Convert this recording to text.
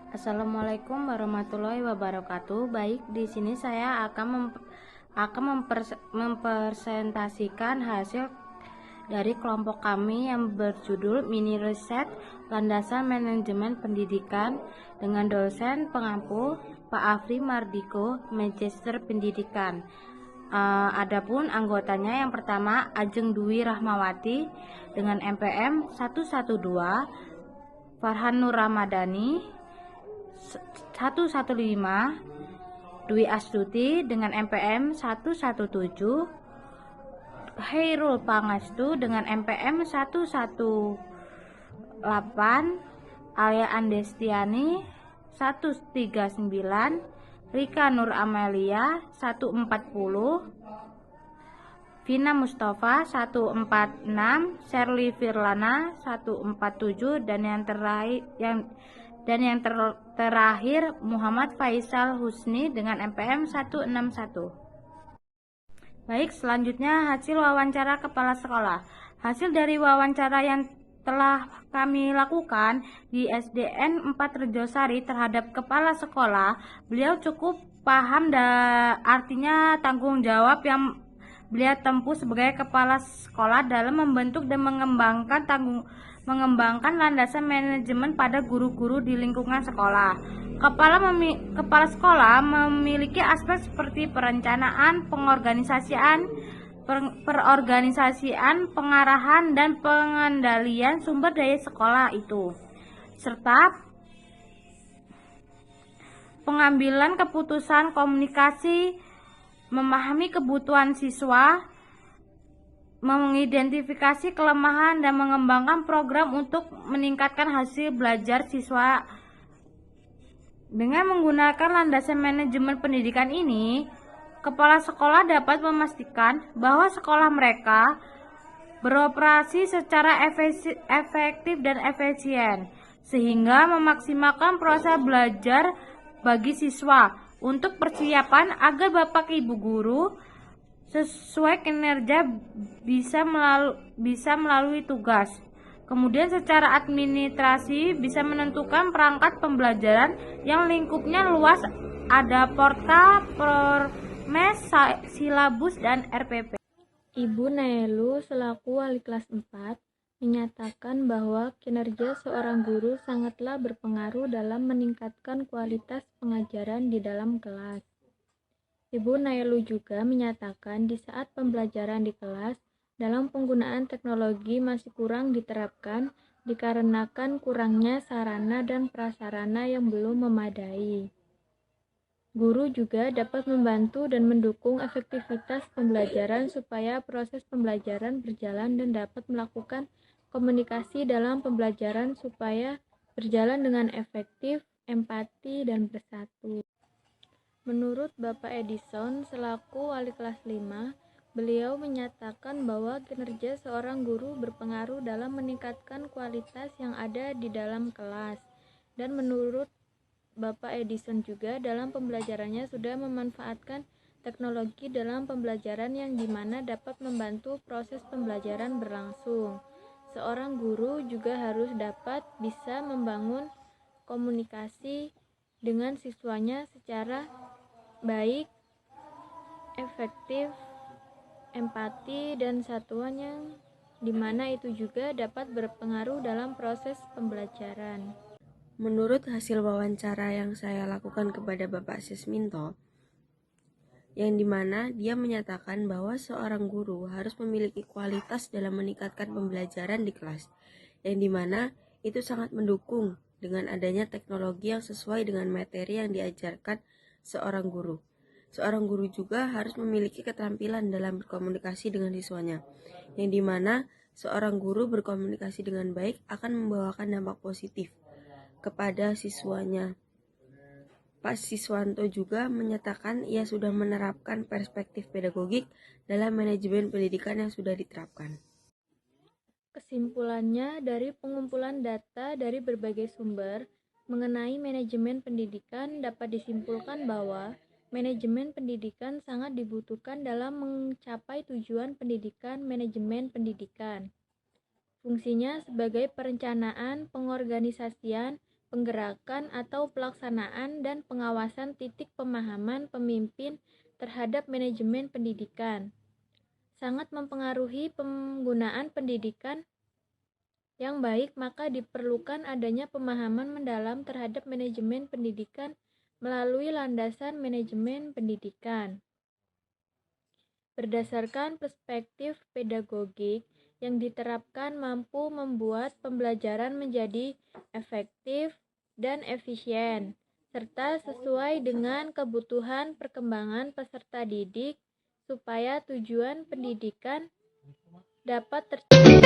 Assalamualaikum warahmatullahi wabarakatuh. Baik, di sini saya akan mempresentasikan hasil dari kelompok kami yang berjudul Mini Riset Landasan Manajemen Pendidikan dengan dosen pengampu Pak Afri Mardiko, Magister Pendidikan. Adapun anggotanya yang pertama Ajeng Dwi Rahmawati dengan MPM 112, Farhan Nur Ramadhani 115, Dwi Astuti dengan MPM 117, Hairul Pangestu dengan MPM 118, Alia Andestiani 139, Rika Nur Amelia 140, Vina Mustafa 146, Sherly Firlana 147, dan yang terakhir Muhammad Faisal Husni dengan MPM 161. Baik, selanjutnya hasil wawancara kepala sekolah. Hasil dari wawancara yang telah kami lakukan di SDN 4 Rejosari terhadap kepala sekolah, beliau cukup paham artinya tanggung jawab yang beliau tempuh sebagai kepala sekolah dalam membentuk dan mengembangkan landasan manajemen pada guru-guru di lingkungan sekolah. Kepala sekolah memiliki aspek seperti perencanaan, perorganisasian, pengarahan, dan pengendalian sumber daya sekolah itu, serta pengambilan keputusan komunikasi, memahami kebutuhan siswa, mengidentifikasi kelemahan, dan mengembangkan program untuk meningkatkan hasil belajar siswa. Dengan menggunakan landasan manajemen pendidikan ini, kepala sekolah dapat memastikan bahwa sekolah mereka beroperasi secara efektif dan efisien, sehingga memaksimalkan proses belajar bagi siswa untuk persiapan agar Bapak Ibu guru sesuai kinerja bisa melalui tugas. Kemudian secara administrasi bisa menentukan perangkat pembelajaran yang lingkupnya luas, ada portal, permes, silabus, dan RPP. Ibu Naelu selaku wali kelas 4 menyatakan bahwa kinerja seorang guru sangatlah berpengaruh dalam meningkatkan kualitas pengajaran di dalam kelas. Ibu Naelu juga menyatakan di saat pembelajaran di kelas, dalam penggunaan teknologi masih kurang diterapkan dikarenakan kurangnya sarana dan prasarana yang belum memadai. Guru juga dapat membantu dan mendukung efektivitas pembelajaran supaya proses pembelajaran berjalan dan dapat melakukan komunikasi dalam pembelajaran supaya berjalan dengan efektif, empati, dan bersatu. Menurut Bapak Edison selaku wali kelas 5, beliau menyatakan bahwa kinerja seorang guru berpengaruh dalam meningkatkan kualitas yang ada di dalam kelas. Dan menurut Bapak Edison juga dalam pembelajarannya sudah memanfaatkan teknologi dalam pembelajaran yang dimana dapat membantu proses pembelajaran berlangsung. Seorang guru juga harus dapat bisa membangun komunikasi dengan siswanya secara baik, efektif, empati, dan satuan yang dimana itu juga dapat berpengaruh dalam proses pembelajaran. Menurut hasil wawancara yang saya lakukan kepada Bapak Sisminto, yang dimana dia menyatakan bahwa seorang guru harus memiliki kualitas dalam meningkatkan pembelajaran di kelas, yang dimana itu sangat mendukung dengan adanya teknologi yang sesuai dengan materi yang diajarkan seorang guru. Seorang guru juga harus memiliki keterampilan dalam berkomunikasi dengan siswanya, yang dimana seorang guru berkomunikasi dengan baik akan membawakan dampak positif kepada siswanya. Pak Siswanto juga menyatakan ia sudah menerapkan perspektif pedagogik dalam manajemen pendidikan yang sudah diterapkan. Kesimpulannya, dari pengumpulan data dari berbagai sumber mengenai manajemen pendidikan dapat disimpulkan bahwa manajemen pendidikan sangat dibutuhkan dalam mencapai tujuan pendidikan manajemen pendidikan. Fungsinya sebagai perencanaan, pengorganisasian, penggerakan atau pelaksanaan dan pengawasan titik pemahaman pemimpin terhadap manajemen pendidikan. Sangat mempengaruhi penggunaan pendidikan yang baik, maka diperlukan adanya pemahaman mendalam terhadap manajemen pendidikan melalui landasan manajemen pendidikan. Berdasarkan perspektif pedagogik yang diterapkan mampu membuat pembelajaran menjadi efektif dan efisien, serta sesuai dengan kebutuhan perkembangan peserta didik supaya tujuan pendidikan dapat tercapai.